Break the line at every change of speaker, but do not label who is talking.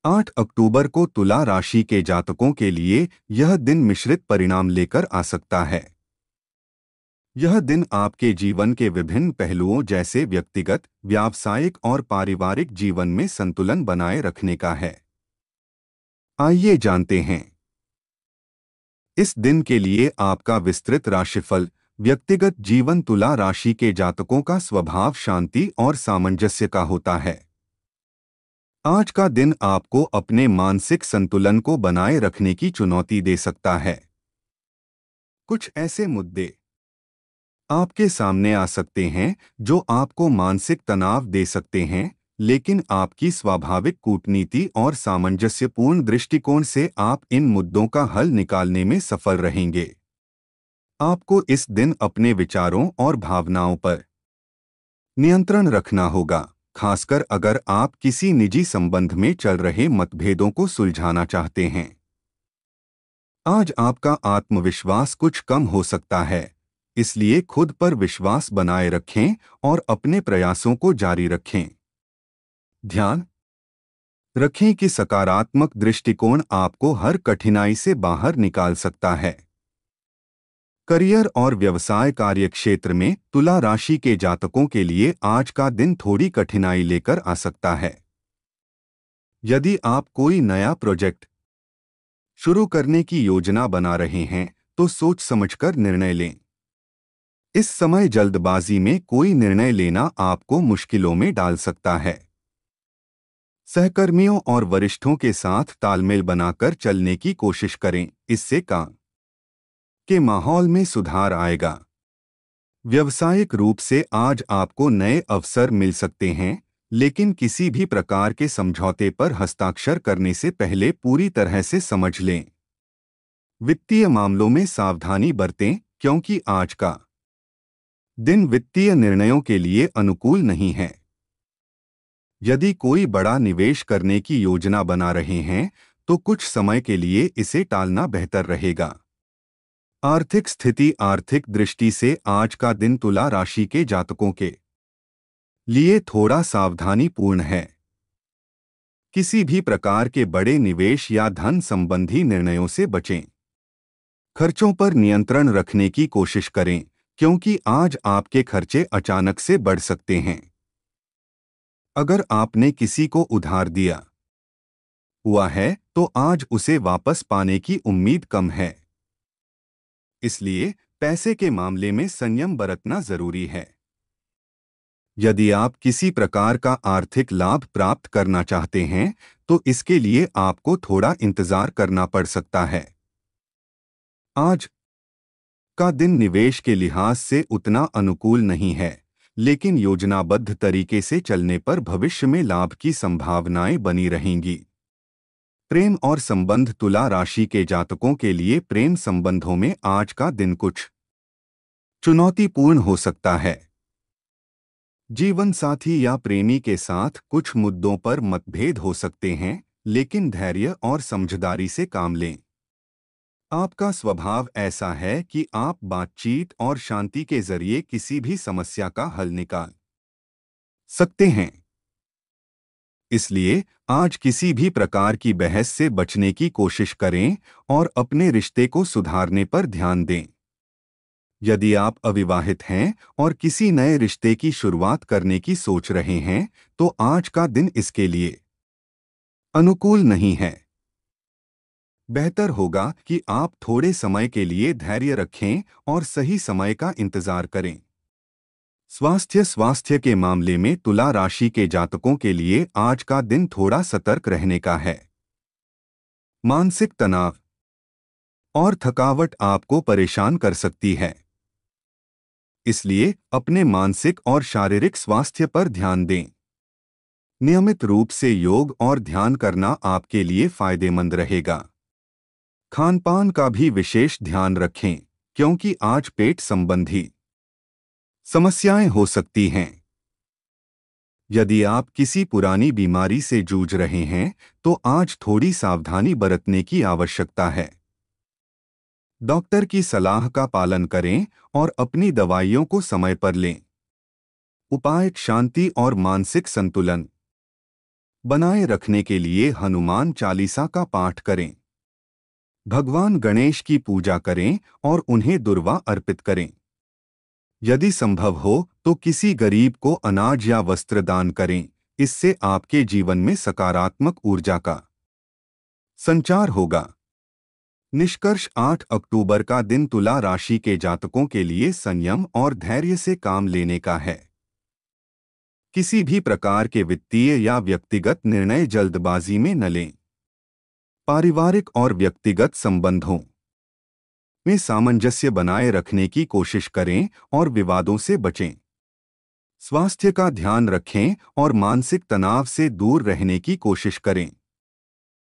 8 अक्टूबर को तुला राशि के जातकों के लिए यह दिन मिश्रित परिणाम लेकर आ सकता है। यह दिन आपके जीवन के विभिन्न पहलुओं जैसे व्यक्तिगत, व्यावसायिक और पारिवारिक जीवन में संतुलन बनाए रखने का है। आइए जानते हैं इस दिन के लिए आपका विस्तृत राशिफल। व्यक्तिगत जीवन। तुला राशि के जातकों का स्वभाव शांति और सामंजस्य का होता है। आज का दिन आपको अपने मानसिक संतुलन को बनाए रखने की चुनौती दे सकता है। कुछ ऐसे मुद्दे आपके सामने आ सकते हैं जो आपको मानसिक तनाव दे सकते हैं, लेकिन आपकी स्वाभाविक कूटनीति और सामंजस्यपूर्ण दृष्टिकोण से आप इन मुद्दों का हल निकालने में सफल रहेंगे। आपको इस दिन अपने विचारों और भावनाओं पर नियंत्रण रखना होगा, खासकर अगर आप किसी निजी संबंध में चल रहे मतभेदों को सुलझाना चाहते हैं। आज आपका आत्मविश्वास कुछ कम हो सकता है, इसलिए खुद पर विश्वास बनाए रखें और अपने प्रयासों को जारी रखें। ध्यान रखें कि सकारात्मक दृष्टिकोण आपको हर कठिनाई से बाहर निकाल सकता है। करियर और व्यवसाय। कार्यक्षेत्र में तुला राशि के जातकों के लिए आज का दिन थोड़ी कठिनाई लेकर आ सकता है। यदि आप कोई नया प्रोजेक्ट शुरू करने की योजना बना रहे हैं तो सोच समझकर निर्णय लें। इस समय जल्दबाजी में कोई निर्णय लेना आपको मुश्किलों में डाल सकता है। सहकर्मियों और वरिष्ठों के साथ तालमेल बनाकर चलने की कोशिश करें, इससे काम के माहौल में सुधार आएगा। व्यावसायिक रूप से आज आपको नए अवसर मिल सकते हैं, लेकिन किसी भी प्रकार के समझौते पर हस्ताक्षर करने से पहले पूरी तरह से समझ लें। वित्तीय मामलों में सावधानी बरतें, क्योंकि आज का दिन वित्तीय निर्णयों के लिए अनुकूल नहीं है। यदि कोई बड़ा निवेश करने की योजना बना रहे हैं तो कुछ समय के लिए इसे टालना बेहतर रहेगा। आर्थिक स्थिति। आर्थिक दृष्टि से आज का दिन तुला राशि के जातकों के लिए थोड़ा सावधानीपूर्ण है। किसी भी प्रकार के बड़े निवेश या धन संबंधी निर्णयों से बचें। खर्चों पर नियंत्रण रखने की कोशिश करें, क्योंकि आज आपके खर्चे अचानक से बढ़ सकते हैं। अगर आपने किसी को उधार दिया हुआ है तो आज उसे वापस पाने की उम्मीद कम है, इसलिए पैसे के मामले में संयम बरतना जरूरी है। यदि आप किसी प्रकार का आर्थिक लाभ प्राप्त करना चाहते हैं तो इसके लिए आपको थोड़ा इंतजार करना पड़ सकता है। आज का दिन निवेश के लिहाज से उतना अनुकूल नहीं है, लेकिन योजनाबद्ध तरीके से चलने पर भविष्य में लाभ की संभावनाएं बनी रहेंगी। प्रेम और संबंध। तुला राशि के जातकों के लिए प्रेम संबंधों में आज का दिन कुछ चुनौतीपूर्ण हो सकता है। जीवन साथी या प्रेमी के साथ कुछ मुद्दों पर मतभेद हो सकते हैं, लेकिन धैर्य और समझदारी से काम लें। आपका स्वभाव ऐसा है कि आप बातचीत और शांति के जरिए किसी भी समस्या का हल निकाल सकते हैं। इसलिए आज किसी भी प्रकार की बहस से बचने की कोशिश करें और अपने रिश्ते को सुधारने पर ध्यान दें। यदि आप अविवाहित हैं और किसी नए रिश्ते की शुरुआत करने की सोच रहे हैं तो आज का दिन इसके लिए अनुकूल नहीं है। बेहतर होगा कि आप थोड़े समय के लिए धैर्य रखें और सही समय का इंतजार करें। स्वास्थ्य के मामले में तुला राशि के जातकों के लिए आज का दिन थोड़ा सतर्क रहने का है। मानसिक तनाव और थकावट आपको परेशान कर सकती है, इसलिए अपने मानसिक और शारीरिक स्वास्थ्य पर ध्यान दें। नियमित रूप से योग और ध्यान करना आपके लिए फायदेमंद रहेगा। खानपान का भी विशेष ध्यान रखें, क्योंकि आज पेट संबंधी समस्याएं हो सकती हैं। यदि आप किसी पुरानी बीमारी से जूझ रहे हैं तो आज थोड़ी सावधानी बरतने की आवश्यकता है। डॉक्टर की सलाह का पालन करें और अपनी दवाइयों को समय पर लें। उपाय। शांति और मानसिक संतुलन। बनाए रखने के लिए हनुमान चालीसा का पाठ करें। भगवान गणेश की पूजा करें और उन्हें दुर्वा अर्पित करें। यदि संभव हो तो किसी गरीब को अनाज या वस्त्र दान करें। इससे आपके जीवन में सकारात्मक ऊर्जा का संचार होगा। निष्कर्ष 8 अक्टूबर का दिन तुला राशि के जातकों के लिए संयम और धैर्य से काम लेने का है। किसी भी प्रकार के वित्तीय या व्यक्तिगत निर्णय जल्दबाजी में न लें। पारिवारिक और व्यक्तिगत संबंधों में सामंजस्य बनाए रखने की कोशिश करें और विवादों से बचें। स्वास्थ्य का ध्यान रखें और मानसिक तनाव से दूर रहने की कोशिश करें।